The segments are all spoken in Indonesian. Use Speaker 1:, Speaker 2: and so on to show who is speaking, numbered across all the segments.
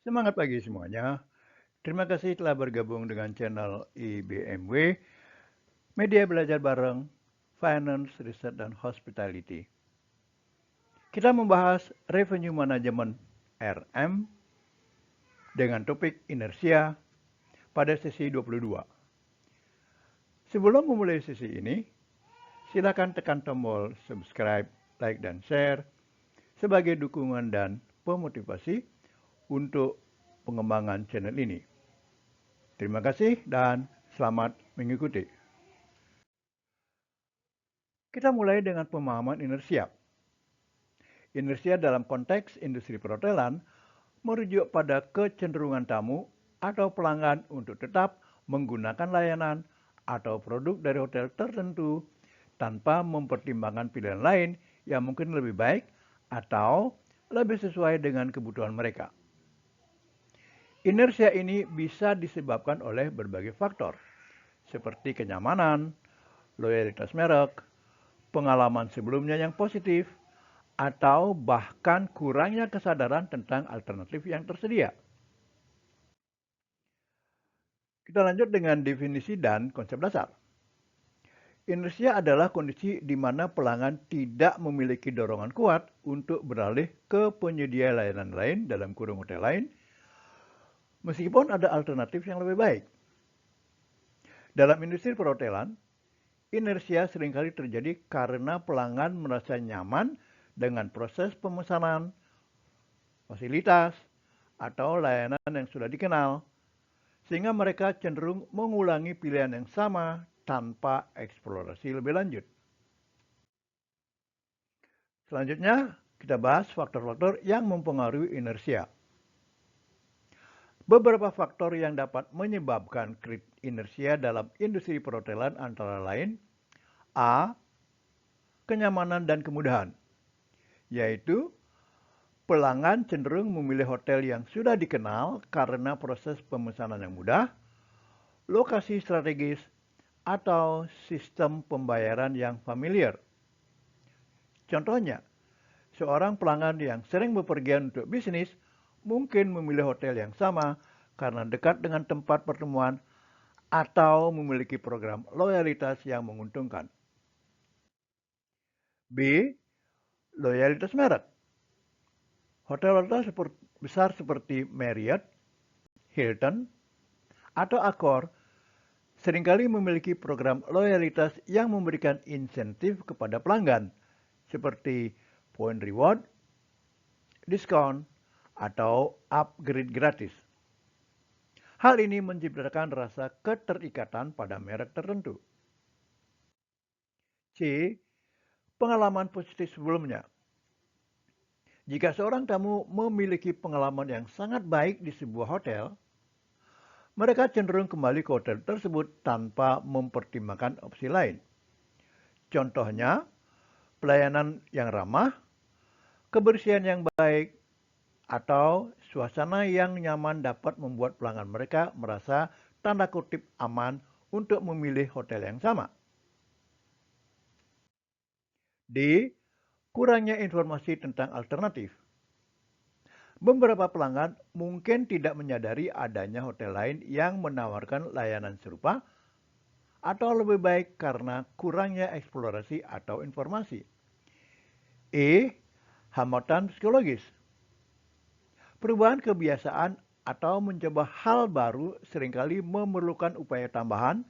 Speaker 1: Semangat pagi semuanya. Terima kasih telah bergabung dengan channel IBMW, Media Belajar Bareng, Finance, Research, dan Hospitality. Kita membahas Revenue Management RM dengan topik inersia pada sesi 22. Sebelum memulai sesi ini, silakan tekan tombol subscribe, like, dan share sebagai dukungan dan pemotivasi untuk pengembangan channel ini. Terima kasih dan selamat mengikuti. Kita mulai dengan pemahaman inersia. Inersia dalam konteks industri perhotelan merujuk pada kecenderungan tamu atau pelanggan untuk tetap menggunakan layanan atau produk dari hotel tertentu tanpa mempertimbangkan pilihan lain yang mungkin lebih baik atau lebih sesuai dengan kebutuhan mereka. Inersia ini bisa disebabkan oleh berbagai faktor, seperti kenyamanan, loyalitas merek, pengalaman sebelumnya yang positif, atau bahkan kurangnya kesadaran tentang alternatif yang tersedia. Kita lanjut dengan definisi dan konsep dasar. Inersia adalah kondisi di mana pelanggan tidak memiliki dorongan kuat untuk beralih ke penyedia layanan lain dalam kurung hotel lain, meskipun ada alternatif yang lebih baik. Dalam industri perhotelan, inersia seringkali terjadi karena pelanggan merasa nyaman dengan proses pemesanan, fasilitas, atau layanan yang sudah dikenal, sehingga mereka cenderung mengulangi pilihan yang sama tanpa eksplorasi lebih lanjut. Selanjutnya, kita bahas faktor-faktor yang mempengaruhi inersia. Beberapa faktor yang dapat menyebabkan inersia dalam industri perhotelan antara lain A. Kenyamanan dan kemudahan, yaitu pelanggan cenderung memilih hotel yang sudah dikenal karena proses pemesanan yang mudah, lokasi strategis, atau sistem pembayaran yang familiar. Contohnya, seorang pelanggan yang sering bepergian untuk bisnis mungkin memilih hotel yang sama karena dekat dengan tempat pertemuan atau memiliki program loyalitas yang menguntungkan. B. Loyalitas merek. Hotel-hotel besar seperti Marriott, Hilton, atau Accor seringkali memiliki program loyalitas yang memberikan insentif kepada pelanggan, seperti poin reward, diskon, atau upgrade gratis. Hal ini menciptakan rasa keterikatan pada merek tertentu. C. Pengalaman positif sebelumnya. Jika seorang tamu memiliki pengalaman yang sangat baik di sebuah hotel, mereka cenderung kembali ke hotel tersebut tanpa mempertimbangkan opsi lain. Contohnya, pelayanan yang ramah, kebersihan yang baik, atau suasana yang nyaman dapat membuat pelanggan mereka merasa tanda kutip aman untuk memilih hotel yang sama. D. Kurangnya informasi tentang alternatif. Beberapa pelanggan mungkin tidak menyadari adanya hotel lain yang menawarkan layanan serupa atau lebih baik karena kurangnya eksplorasi atau informasi. E. Hambatan psikologis. Perubahan kebiasaan atau mencoba hal baru seringkali memerlukan upaya tambahan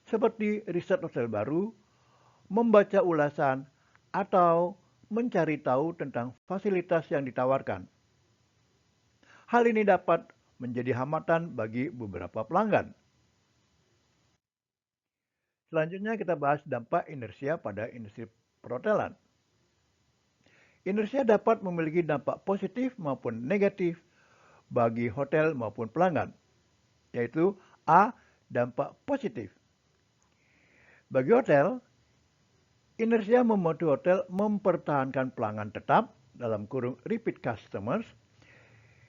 Speaker 1: seperti riset hotel baru, membaca ulasan, atau mencari tahu tentang fasilitas yang ditawarkan. Hal ini dapat menjadi hambatan bagi beberapa pelanggan. Selanjutnya kita bahas dampak inersia pada industri perhotelan. Inersia dapat memiliki dampak positif maupun negatif bagi hotel maupun pelanggan, yaitu A. Dampak positif. Bagi hotel, inersia membantu hotel mempertahankan pelanggan tetap dalam kurung repeat customers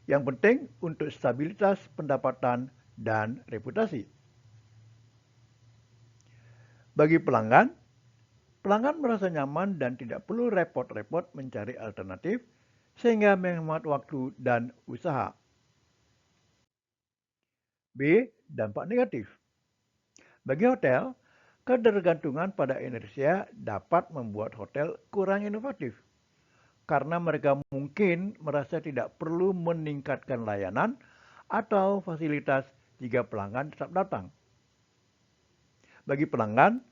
Speaker 1: yang penting untuk stabilitas pendapatan dan reputasi. Bagi pelanggan, pelanggan merasa nyaman dan tidak perlu repot-repot mencari alternatif sehingga menghemat waktu dan usaha. B. Dampak negatif. Bagi hotel, ketergantungan pada inersia dapat membuat hotel kurang inovatif karena mereka mungkin merasa tidak perlu meningkatkan layanan atau fasilitas jika pelanggan tetap datang. Bagi pelanggan,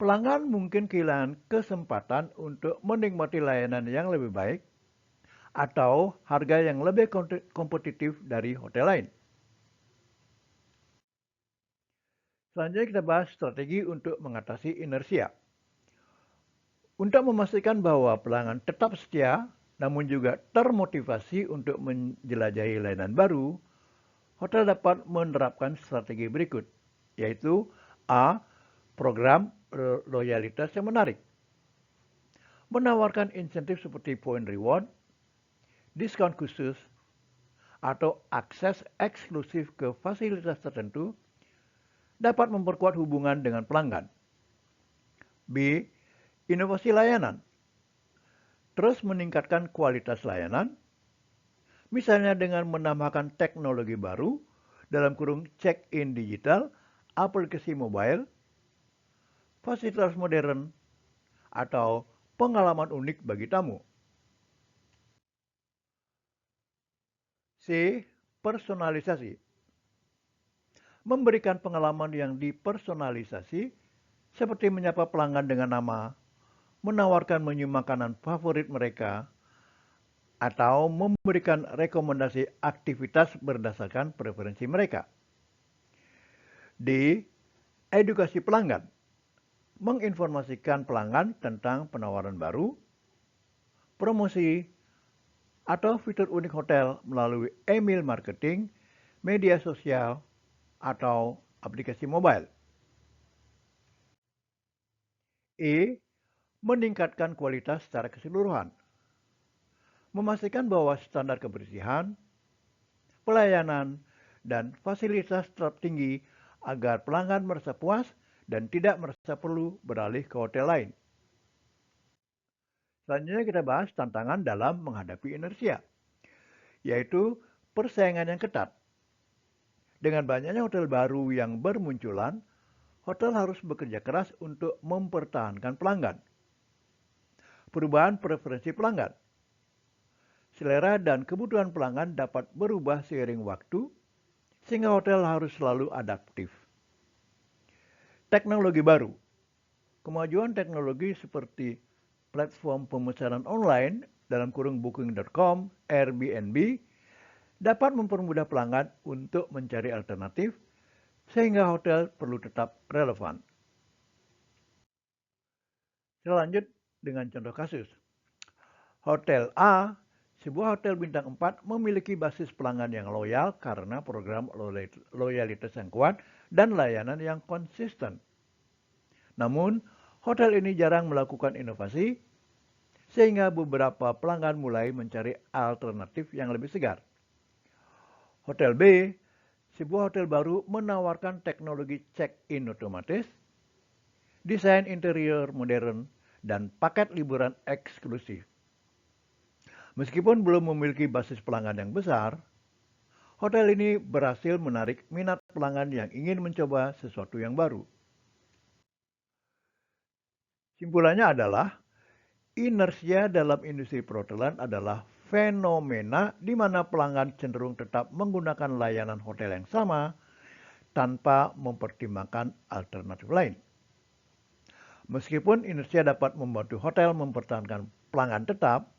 Speaker 1: pelanggan mungkin kehilangan kesempatan untuk menikmati layanan yang lebih baik atau harga yang lebih kompetitif dari hotel lain. Selanjutnya kita bahas strategi untuk mengatasi inersia. Untuk memastikan bahwa pelanggan tetap setia, namun juga termotivasi untuk menjelajahi layanan baru, hotel dapat menerapkan strategi berikut, yaitu A. Program loyalitas yang menarik. Menawarkan insentif seperti poin reward, diskon khusus, atau akses eksklusif ke fasilitas tertentu dapat memperkuat hubungan dengan pelanggan. B. Inovasi layanan. Terus meningkatkan kualitas layanan, misalnya dengan menambahkan teknologi baru dalam kurung check-in digital, aplikasi mobile, fasilitas modern, atau pengalaman unik bagi tamu. C. Personalisasi. Memberikan pengalaman yang dipersonalisasi seperti menyapa pelanggan dengan nama, menawarkan menu makanan favorit mereka, atau memberikan rekomendasi aktivitas berdasarkan preferensi mereka. D. Edukasi pelanggan. Menginformasikan pelanggan tentang penawaran baru, promosi, atau fitur unik hotel melalui email marketing, media sosial, atau aplikasi mobile. E. Meningkatkan kualitas secara keseluruhan. Memastikan bahwa standar kebersihan, pelayanan, dan fasilitas tetap tinggi agar pelanggan merasa puas dan tidak merasa perlu beralih ke hotel lain. Selanjutnya kita bahas tantangan dalam menghadapi inersia, yaitu persaingan yang ketat. Dengan banyaknya hotel baru yang bermunculan, hotel harus bekerja keras untuk mempertahankan pelanggan. Perubahan preferensi pelanggan. Selera dan kebutuhan pelanggan dapat berubah seiring waktu, sehingga hotel harus selalu adaptif. Teknologi baru. Kemajuan teknologi seperti platform pemesanan online dalam kurung booking.com, Airbnb, dapat mempermudah pelanggan untuk mencari alternatif sehingga hotel perlu tetap relevan. Kita lanjut dengan contoh kasus. Hotel A, sebuah hotel bintang 4 memiliki basis pelanggan yang loyal karena program loyalitas yang kuat dan layanan yang konsisten. Namun, hotel ini jarang melakukan inovasi sehingga beberapa pelanggan mulai mencari alternatif yang lebih segar. Hotel B, sebuah hotel baru menawarkan teknologi check-in otomatis, desain interior modern, dan paket liburan eksklusif. Meskipun belum memiliki basis pelanggan yang besar, hotel ini berhasil menarik minat pelanggan yang ingin mencoba sesuatu yang baru. Simpulannya adalah, inersia dalam industri perhotelan adalah fenomena di mana pelanggan cenderung tetap menggunakan layanan hotel yang sama tanpa mempertimbangkan alternatif lain. Meskipun inersia dapat membantu hotel mempertahankan pelanggan tetap,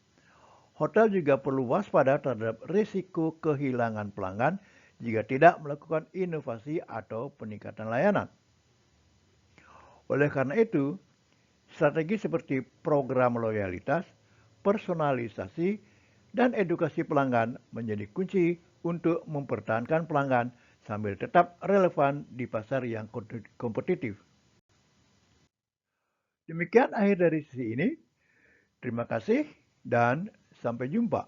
Speaker 1: hotel juga perlu waspada terhadap risiko kehilangan pelanggan jika tidak melakukan inovasi atau peningkatan layanan. Oleh karena itu, strategi seperti program loyalitas, personalisasi, dan edukasi pelanggan menjadi kunci untuk mempertahankan pelanggan sambil tetap relevan di pasar yang kompetitif. Demikian akhir dari sesi ini. Terima kasih dan sampai jumpa.